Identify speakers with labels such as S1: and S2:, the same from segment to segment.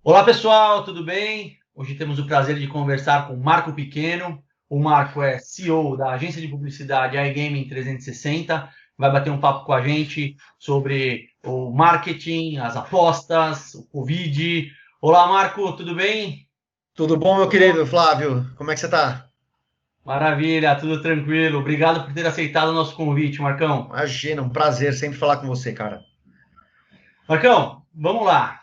S1: Olá pessoal, tudo bem? Hoje temos o prazer de conversar com Marco Pequeno. O Marco é CEO da agência de publicidade iGaming 360. Vai bater um papo com a gente sobre o marketing, as apostas, o Covid. Olá Marco, tudo bem?
S2: Tudo bom, meu querido Flávio? Como é que você tá?
S1: Maravilha, tudo tranquilo. Obrigado por ter aceitado o nosso convite, Marcão.
S2: Imagina, um prazer sempre falar com você, cara.
S1: Marcão, vamos lá.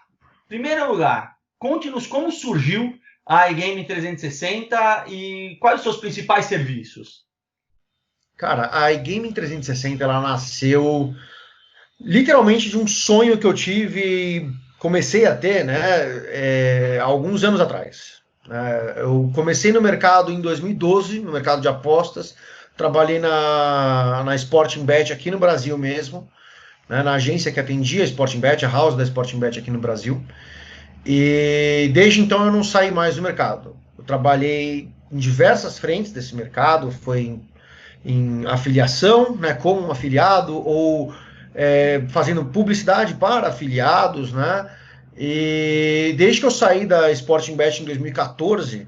S1: Primeiro lugar, conte-nos como surgiu a iGaming 360 e quais os seus principais serviços.
S2: Cara, a iGaming 360 ela nasceu literalmente de um sonho que eu tive, comecei a ter, né, há alguns anos atrás. Eu comecei no mercado em 2012, no mercado de apostas, trabalhei na Sporting Bet aqui no Brasil mesmo, né, na agência que atendia a Sporting Bet, a house da Sporting Bet aqui no Brasil. E desde então eu não saí mais do mercado. Eu trabalhei em diversas frentes desse mercado, foi em afiliação, né, como um afiliado, ou fazendo publicidade para afiliados, né? E desde que eu saí da Sporting Bet em 2014,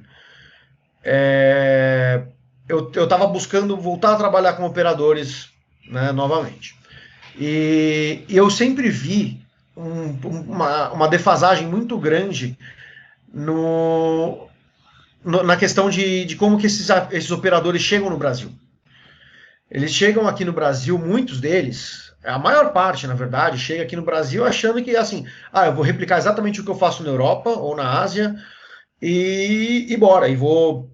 S2: eu estava buscando voltar a trabalhar com operadores, né, novamente. E eu sempre vi uma defasagem muito grande no, na questão de como que esses operadores chegam no Brasil. Eles chegam aqui no Brasil, muitos deles, a maior parte, na verdade, chega aqui no Brasil achando que, assim, eu vou replicar exatamente o que eu faço na Europa ou na Ásia e bora, vou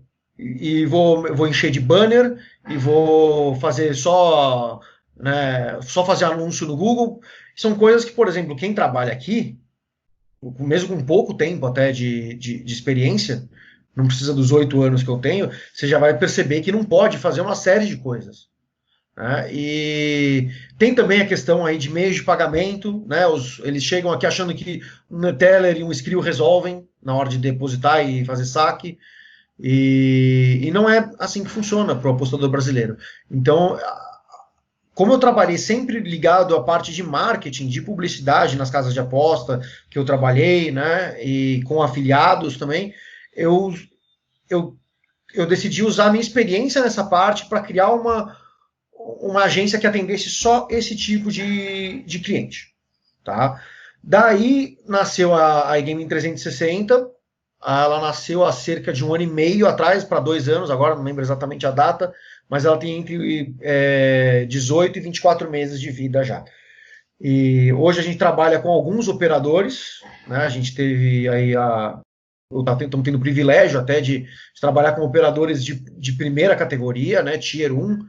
S2: encher de banner e vou fazer só, né, só fazer anúncio no Google. São coisas que, por exemplo, quem trabalha aqui, mesmo com pouco tempo até de experiência, não precisa dos 8 anos que eu tenho, você já vai perceber que não pode fazer uma série de coisas. Né? E tem também a questão aí de meios de pagamento, né? Eles chegam aqui achando que um Teller e um Skrill resolvem na hora de depositar e fazer saque, e não é assim que funciona para o apostador brasileiro. Então, como eu trabalhei sempre ligado à parte de marketing, de publicidade nas casas de aposta que eu trabalhei, né, e com afiliados também, eu, eu, eu decidi usar a minha experiência nessa parte para criar uma agência que atendesse só esse tipo de cliente. Tá? Daí nasceu a iGaming 360, ela nasceu há cerca de 1 ano e meio atrás, para 2 anos, agora não lembro exatamente a data, mas ela tem entre 18 e 24 meses de vida já. E hoje a gente trabalha com alguns operadores, né? A gente teve aí estamos tendo o privilégio até de trabalhar com operadores de primeira categoria, né? Tier 1.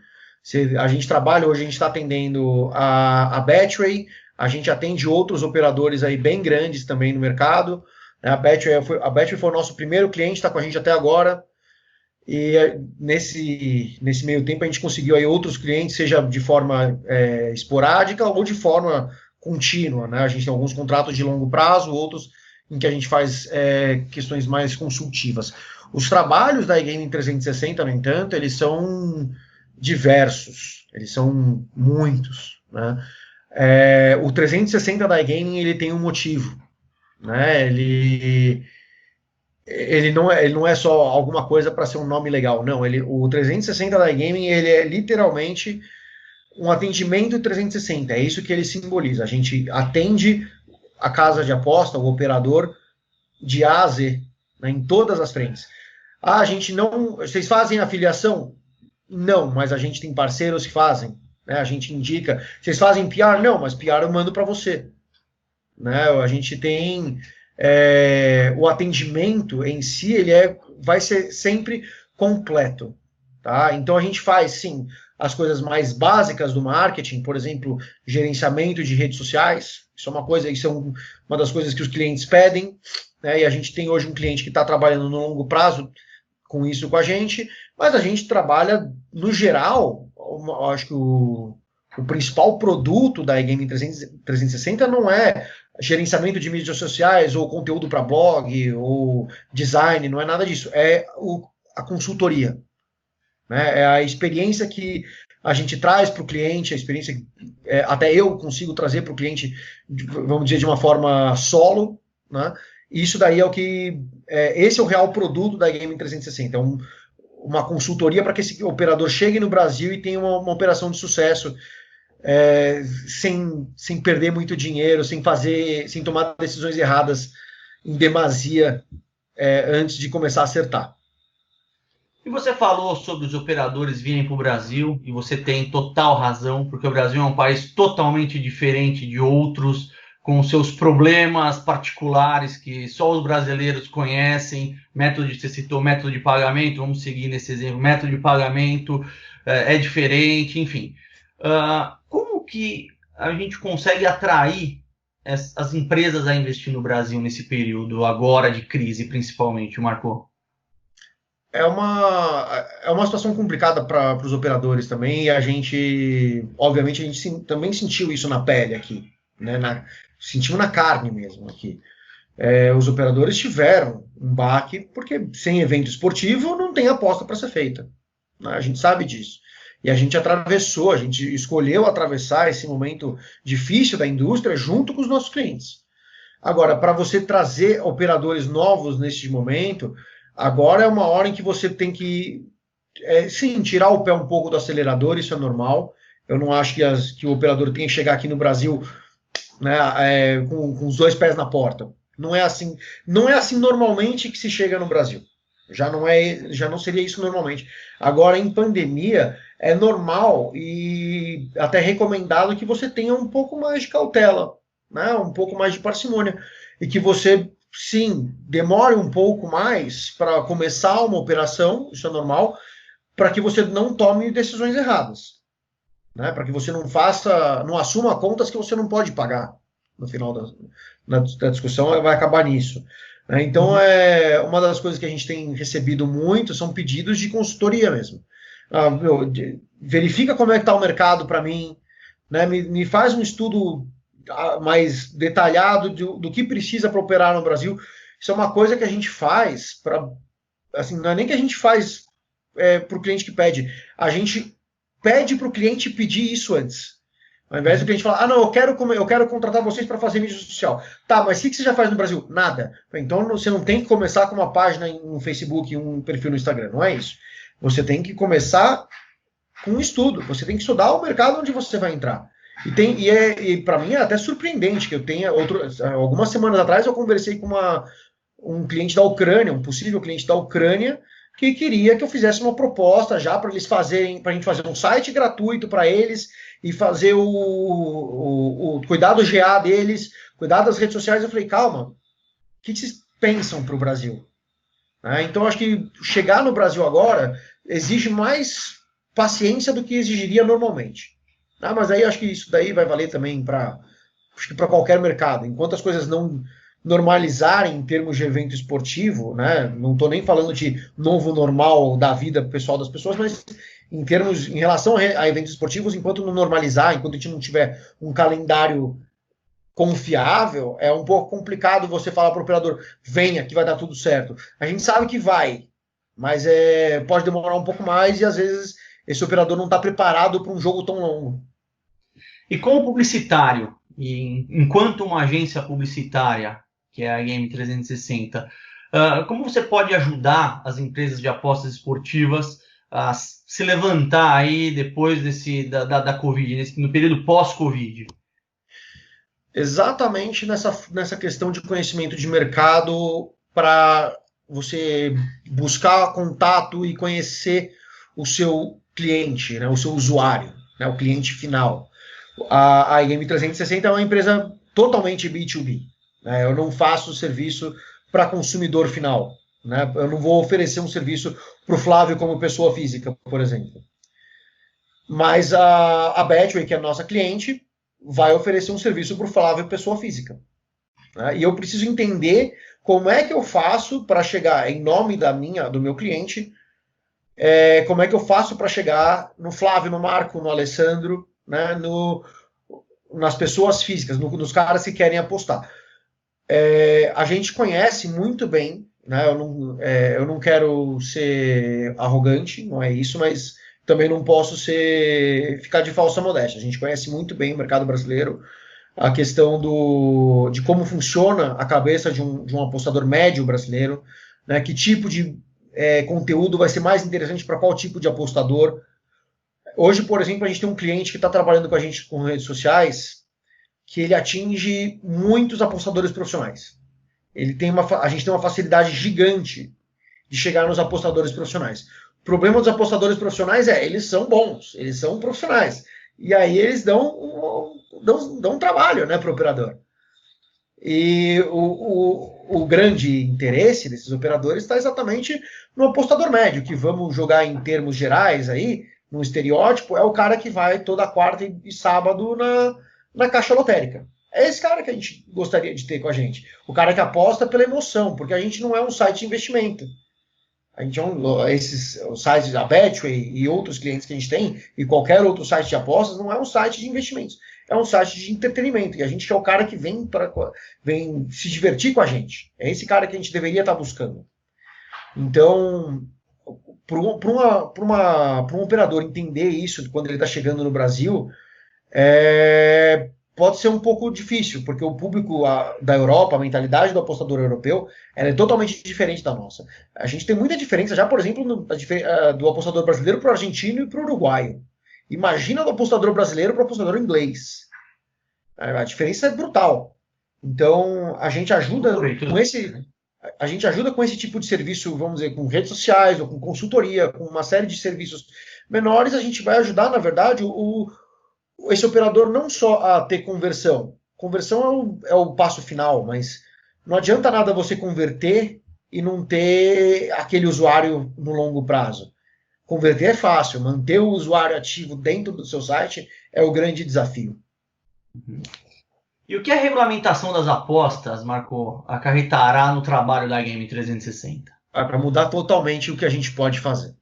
S2: A gente trabalha, hoje a gente está atendendo a Betway, a gente atende outros operadores aí bem grandes também no mercado. A Betway foi o nosso primeiro cliente, está com a gente até agora. E nesse meio tempo a gente conseguiu aí outros clientes, seja de forma esporádica ou de forma contínua. Né? A gente tem alguns contratos de longo prazo, outros em que a gente faz questões mais consultivas. Os trabalhos da iGaming 360, no entanto, eles são diversos, eles são muitos. Né? O 360 da iGaming ele tem um motivo. Né? Ele não é só alguma coisa para ser um nome legal, não. O 360 da iGaming ele é literalmente um atendimento 360. É isso que ele simboliza. A gente atende a casa de aposta, o operador, de A a Z, né, em todas as frentes. A gente não. Vocês fazem afiliação? Não, mas a gente tem parceiros que fazem. Né, a gente indica. Vocês fazem PR? Não, mas PR eu mando para você. Né? A gente tem o atendimento em si, vai ser sempre completo. Tá? Então a gente faz, sim, as coisas mais básicas do marketing, por exemplo, gerenciamento de redes sociais. Isso é uma das coisas que os clientes pedem. Né? E a gente tem hoje um cliente que está trabalhando no longo prazo com isso com a gente, mas a gente trabalha, no geral, acho que o principal produto da iGaming 360 não é gerenciamento de mídias sociais ou conteúdo para blog ou design, não é nada disso. A consultoria. Né? É a experiência que a gente traz para o cliente, a experiência que até eu consigo trazer para o cliente, vamos dizer, de uma forma solo, né? Isso daí é o que... esse é o real produto da iGaming 360. É uma consultoria para que esse operador chegue no Brasil e tenha uma operação de sucesso, sem perder muito dinheiro, sem tomar decisões erradas em demasia antes de começar a acertar.
S1: E você falou sobre os operadores virem para o Brasil, e você tem total razão, porque o Brasil é um país totalmente diferente de outros, com seus problemas particulares que só os brasileiros conhecem. Método você citou método de pagamento, vamos seguir nesse exemplo, método de pagamento é diferente, enfim. Como que a gente consegue atrair as empresas a investir no Brasil nesse período agora de crise, principalmente, Marco?
S2: É uma situação complicada para os operadores também, e obviamente, a gente também sentiu isso na pele aqui, né? Sentiu na carne mesmo aqui. Os operadores tiveram um baque, porque sem evento esportivo não tem aposta para ser feita, né? A gente sabe disso. E a gente escolheu atravessar esse momento difícil da indústria junto com os nossos clientes. Agora, para você trazer operadores novos neste momento, agora é uma hora em que você tem que, sim, tirar o pé um pouco do acelerador, isso é normal. Eu não acho que o operador tenha que chegar aqui no Brasil, né, com os dois pés na porta. Não é assim normalmente que se chega no Brasil. Já não seria isso normalmente. Agora, em pandemia, é normal e até recomendado que você tenha um pouco mais de cautela, né, um pouco mais de parcimônia, e que você, sim, demore um pouco mais para começar uma operação, isso é normal, para que você não tome decisões erradas, né? Para que você não assuma contas que você não pode pagar. No final da discussão vai acabar nisso. Né? Então, uma das coisas que a gente tem recebido muito são pedidos de consultoria mesmo. Verifica como é que está o mercado para mim, né? Me faz um estudo mais detalhado do que precisa para operar no Brasil. Isso é uma coisa que a gente faz assim, não é nem que a gente faz para o cliente que pede, a gente pede para o cliente pedir isso antes. Ao invés do cliente falar, não, eu quero contratar vocês para fazer mídia social. Tá, mas o que você já faz no Brasil? Nada. Então você não tem que começar com uma página no Facebook e um perfil no Instagram, não é isso. Você tem que começar com um estudo, você tem que estudar o mercado onde você vai entrar. E para mim é até surpreendente que eu tenha algumas semanas atrás eu conversei com um cliente da Ucrânia, um possível cliente da Ucrânia, que queria que eu fizesse uma proposta já para eles fazerem, para a gente fazer um site gratuito para eles e fazer o cuidar do GA deles, cuidar das redes sociais. Eu falei, calma, o que vocês pensam para o Brasil? Então acho que chegar no Brasil agora exige mais paciência do que exigiria normalmente. Mas aí acho que isso daí vai valer também para qualquer mercado. Enquanto as coisas não normalizarem em termos de evento esportivo, né? Não estou nem falando de novo normal da vida pessoal das pessoas, mas em relação a eventos esportivos, enquanto não normalizar, enquanto a gente não tiver um calendário confiável, é um pouco complicado você falar para o operador, venha que vai dar tudo certo. A gente sabe que vai, mas pode demorar um pouco mais e às vezes esse operador não está preparado para um jogo tão longo.
S1: E como publicitário, e enquanto uma agência publicitária, que é a iGaming 360, como você pode ajudar as empresas de apostas esportivas a se levantar aí depois da Covid, no período pós-Covid?
S2: Exatamente nessa questão de conhecimento de mercado, para você buscar contato e conhecer o seu cliente, né, o seu usuário, né, o cliente final. A iGaming 360 é uma empresa totalmente B2B. Né? Eu não faço serviço para consumidor final. Né? Eu não vou oferecer um serviço para o Flávio como pessoa física, por exemplo. Mas a Betway, que é a nossa cliente, vai oferecer um serviço para o Flávio pessoa física. Né? E eu preciso entender como é que eu faço para chegar em nome do meu cliente, como é que eu faço para chegar no Flávio, no Marco, no Alessandro, né, nas pessoas físicas, nos caras que querem apostar. A gente conhece muito bem, né, eu não quero ser arrogante, não é isso, mas também não posso ficar de falsa modéstia. A gente conhece muito bem o mercado brasileiro, a questão de como funciona a cabeça de um apostador médio brasileiro, né? Que tipo de conteúdo vai ser mais interessante para qual tipo de apostador. Hoje, por exemplo, a gente tem um cliente que está trabalhando com a gente com redes sociais que ele atinge muitos apostadores profissionais. A gente tem uma facilidade gigante de chegar nos apostadores profissionais. O problema dos apostadores profissionais eles são bons, eles são profissionais. E aí eles dão um trabalho, né, para o operador. E o grande interesse desses operadores está exatamente no apostador médio, que vamos jogar em termos gerais aí, no estereótipo, é o cara que vai toda quarta e sábado na caixa lotérica. É esse cara que a gente gostaria de ter com a gente. O cara que aposta pela emoção, porque a gente não é um site de investimento. A gente esses sites da Betway e outros clientes que a gente tem, e qualquer outro site de apostas, não é um site de investimentos. É um site de entretenimento. E a gente é o cara que vem se divertir com a gente. É esse cara que a gente deveria estar buscando. Então, para um operador entender isso quando ele está chegando no Brasil, pode ser um pouco difícil, porque o público da Europa, a mentalidade do apostador europeu, ela é totalmente diferente da nossa. A gente tem muita diferença já, por exemplo, do apostador brasileiro para o argentino e para o uruguaio. Imagina do apostador brasileiro para o apostador inglês. A diferença é brutal. Então, a gente ajuda com esse tipo de serviço, vamos dizer, com redes sociais, ou com consultoria, com uma série de serviços menores, a gente vai ajudar, na verdade, esse operador não só a ter conversão. Conversão é o passo final, mas não adianta nada você converter e não ter aquele usuário no longo prazo. Converter é fácil, manter o usuário ativo dentro do seu site é o grande desafio.
S1: E o que a regulamentação das apostas, Marco, acarretará no trabalho da Game 360?
S2: Para mudar totalmente o que a gente pode fazer.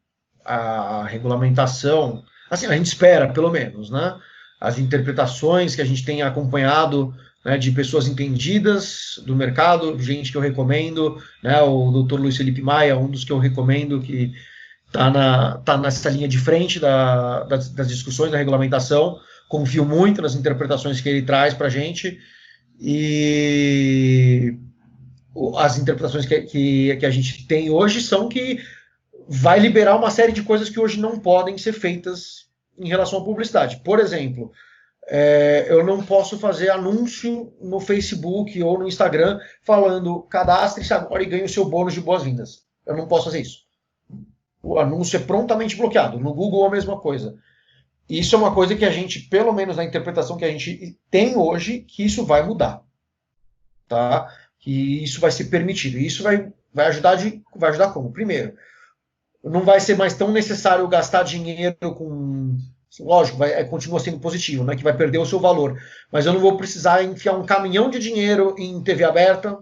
S2: A regulamentação, assim, a gente espera, pelo menos, né? As interpretações que a gente tem acompanhado, né, de pessoas entendidas do mercado, gente que eu recomendo, né, o Dr. Luiz Felipe Maia, um dos que eu recomendo, que está nessa linha de frente das discussões da regulamentação. Confio muito nas interpretações que ele traz para a gente, e as interpretações que a gente tem hoje são que vai liberar uma série de coisas que hoje não podem ser feitas em relação à publicidade. Por exemplo, eu não posso fazer anúncio no Facebook ou no Instagram falando cadastre-se agora e ganhe o seu bônus de boas-vindas. Eu não posso fazer isso. O anúncio é prontamente bloqueado. No Google a mesma coisa. Isso é uma coisa que a gente, pelo menos na interpretação que a gente tem hoje, que isso vai mudar. Tá? Que isso vai ser permitido. E isso vai ajudar como? Primeiro, não vai ser mais tão necessário gastar dinheiro com... Lógico, continua sendo positivo, né, que vai perder o seu valor. Mas eu não vou precisar enfiar um caminhão de dinheiro em TV aberta,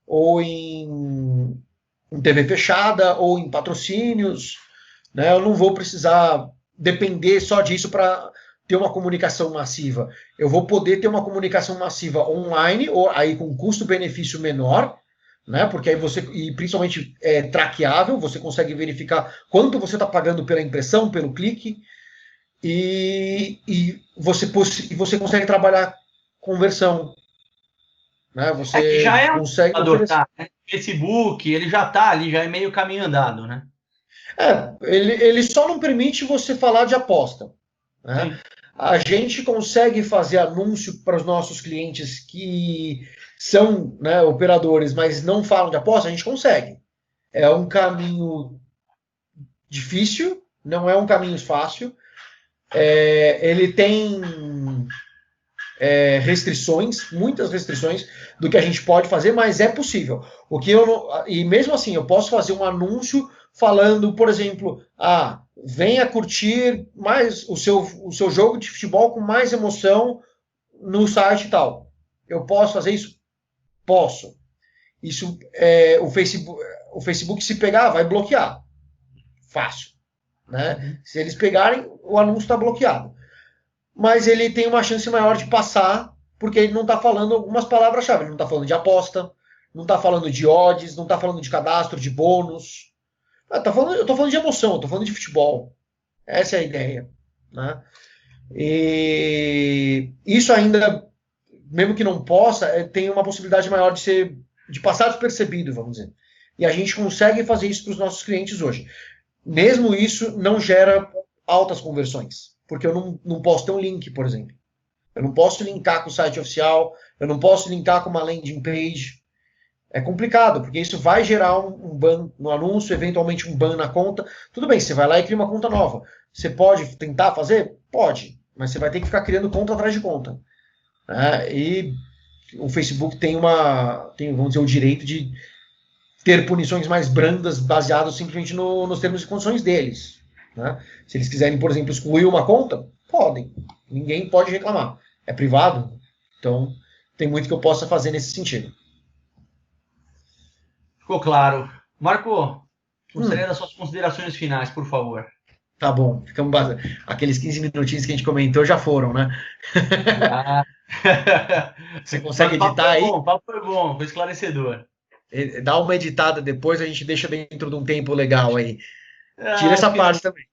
S2: ou em TV fechada, ou em patrocínios. Né? Eu não vou precisar depender só disso para ter uma comunicação massiva. Eu vou poder ter uma comunicação massiva online, ou aí com custo-benefício menor, né? Porque aí e principalmente traqueável, você consegue verificar quanto você está pagando pela impressão, pelo clique, e você consegue trabalhar conversão. Né? Você
S1: já é
S2: consegue
S1: né? Facebook, ele já está ali, já é meio caminho andado, né?
S2: Ele só não permite você falar de aposta. Né? A gente consegue fazer anúncio para os nossos clientes que são, né, operadores, mas não falam de aposta, a gente consegue. É um caminho difícil, não é um caminho fácil. Ele tem restrições, muitas restrições do que a gente pode fazer, mas é possível. E mesmo assim, eu posso fazer um anúncio falando, por exemplo, venha curtir mais o seu jogo de futebol com mais emoção no site e tal. Eu posso fazer isso? Posso. Isso o Facebook se pegar, vai bloquear. Fácil. Né? Se eles pegarem, o anúncio está bloqueado. Mas ele tem uma chance maior de passar, porque ele não está falando algumas palavras-chave. Ele não está falando de aposta, não está falando de odds, não está falando de cadastro, de bônus. Eu estou falando de emoção, eu estou falando de futebol. Essa é a ideia. Né? E isso ainda mesmo que não possa, tem uma possibilidade maior de passar despercebido, vamos dizer. E a gente consegue fazer isso para os nossos clientes hoje. Mesmo isso não gera altas conversões, porque eu não posso ter um link, por exemplo. Eu não posso linkar com o site oficial, eu não posso linkar com uma landing page. É complicado, porque isso vai gerar um ban no anúncio, eventualmente um ban na conta. Tudo bem, você vai lá e cria uma conta nova. Você pode tentar fazer? Pode, mas você vai ter que ficar criando conta atrás de conta. E o Facebook tem, vamos dizer, o direito de ter punições mais brandas baseadas simplesmente nos termos e condições deles. Né? Se eles quiserem, por exemplo, excluir uma conta, podem. Ninguém pode reclamar. É privado, então tem muito que eu possa fazer nesse sentido.
S1: Ficou claro. Marco, gostaria das suas considerações finais, por favor.
S2: Tá bom, ficamos aqueles 15 minutinhos que a gente comentou já foram, né? Você consegue editar aí?
S1: O papo foi bom, foi esclarecedor.
S2: Dá uma editada depois, a gente deixa dentro de um tempo legal aí. Tira essa parte também.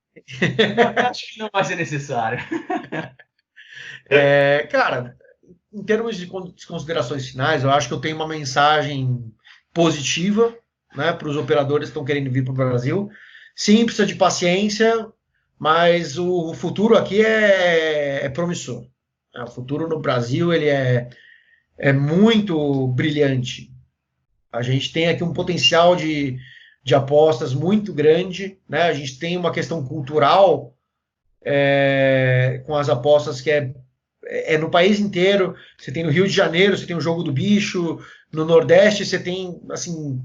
S1: Acho que não vai ser necessário.
S2: Cara, em termos de considerações finais, eu acho que eu tenho uma mensagem positiva, né, para os operadores que estão querendo vir para o Brasil. Sim, precisa de paciência, mas o futuro aqui é promissor. O futuro no Brasil ele é muito brilhante. A gente tem aqui um potencial de apostas muito grande, né? A gente tem uma questão cultural com as apostas que é no país inteiro. Você tem no Rio de Janeiro, você tem o Jogo do Bicho, no Nordeste você tem assim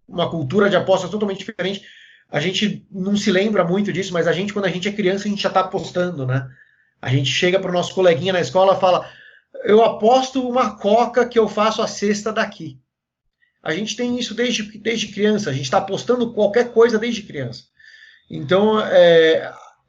S2: uma cultura de apostas totalmente diferente. A gente não se lembra muito disso, mas quando a gente é criança, a gente já está apostando, né? A gente chega para o nosso coleguinha na escola e fala: eu aposto uma coca que eu faço a cesta daqui. A gente tem isso desde criança, a gente está apostando qualquer coisa desde criança. Então,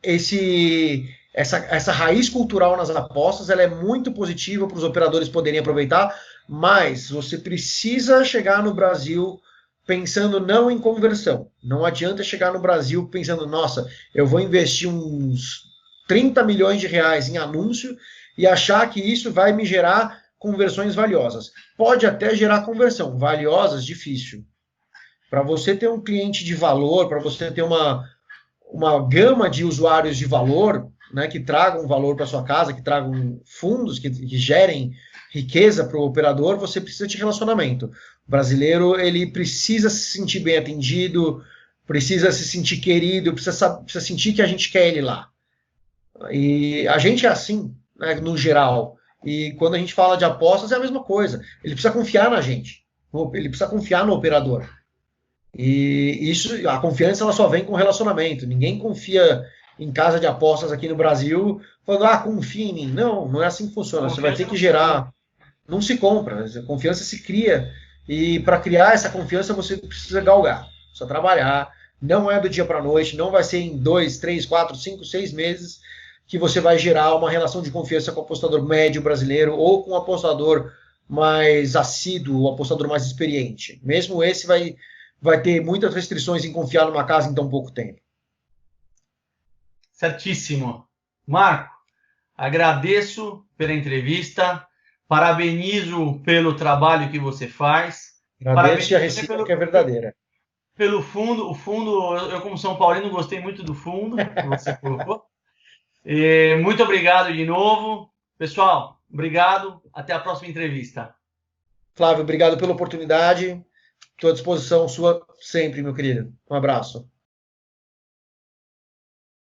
S2: essa raiz cultural nas apostas ela é muito positiva para os operadores poderem aproveitar, mas você precisa chegar no Brasil pensando não em conversão. Não adianta chegar no Brasil pensando, nossa, eu vou investir uns 30 milhões de reais em anúncio e achar que isso vai me gerar conversões valiosas. Pode até gerar conversão, valiosas, difícil. Para você ter um cliente de valor, para você ter uma gama de usuários de valor, né, que tragam valor para sua casa, que tragam fundos, que gerem riqueza para o operador, você precisa de relacionamento. O brasileiro ele precisa se sentir bem atendido, precisa se sentir querido, precisa sentir que a gente quer ele lá. E a gente é assim, né, no geral. E quando a gente fala de apostas, é a mesma coisa. Ele precisa confiar na gente. Ele precisa confiar no operador. E a confiança ela só vem com relacionamento. Ninguém confia em casa de apostas aqui no Brasil falando, confia em mim. Não é assim que funciona. Você vai ter que gerar. Não se compra. A confiança se cria. E para criar essa confiança, você precisa galgar. Precisa trabalhar. Não é do dia para a noite. Não vai ser em 2, 3, 4, 5, 6 meses que você vai gerar uma relação de confiança com o apostador médio brasileiro ou com o apostador mais assíduo, o apostador mais experiente. Mesmo esse vai ter muitas restrições em confiar numa casa em tão pouco tempo.
S1: Certíssimo. Marco, agradeço pela entrevista, parabenizo pelo trabalho que você faz.
S2: Agradeço a recíproca que é verdadeira.
S1: Pelo fundo, eu como São Paulino gostei muito do fundo que você colocou. Muito obrigado de novo. Pessoal, obrigado. Até a próxima entrevista.
S2: Flávio, obrigado pela oportunidade. Estou à disposição sua sempre, meu querido. Um abraço.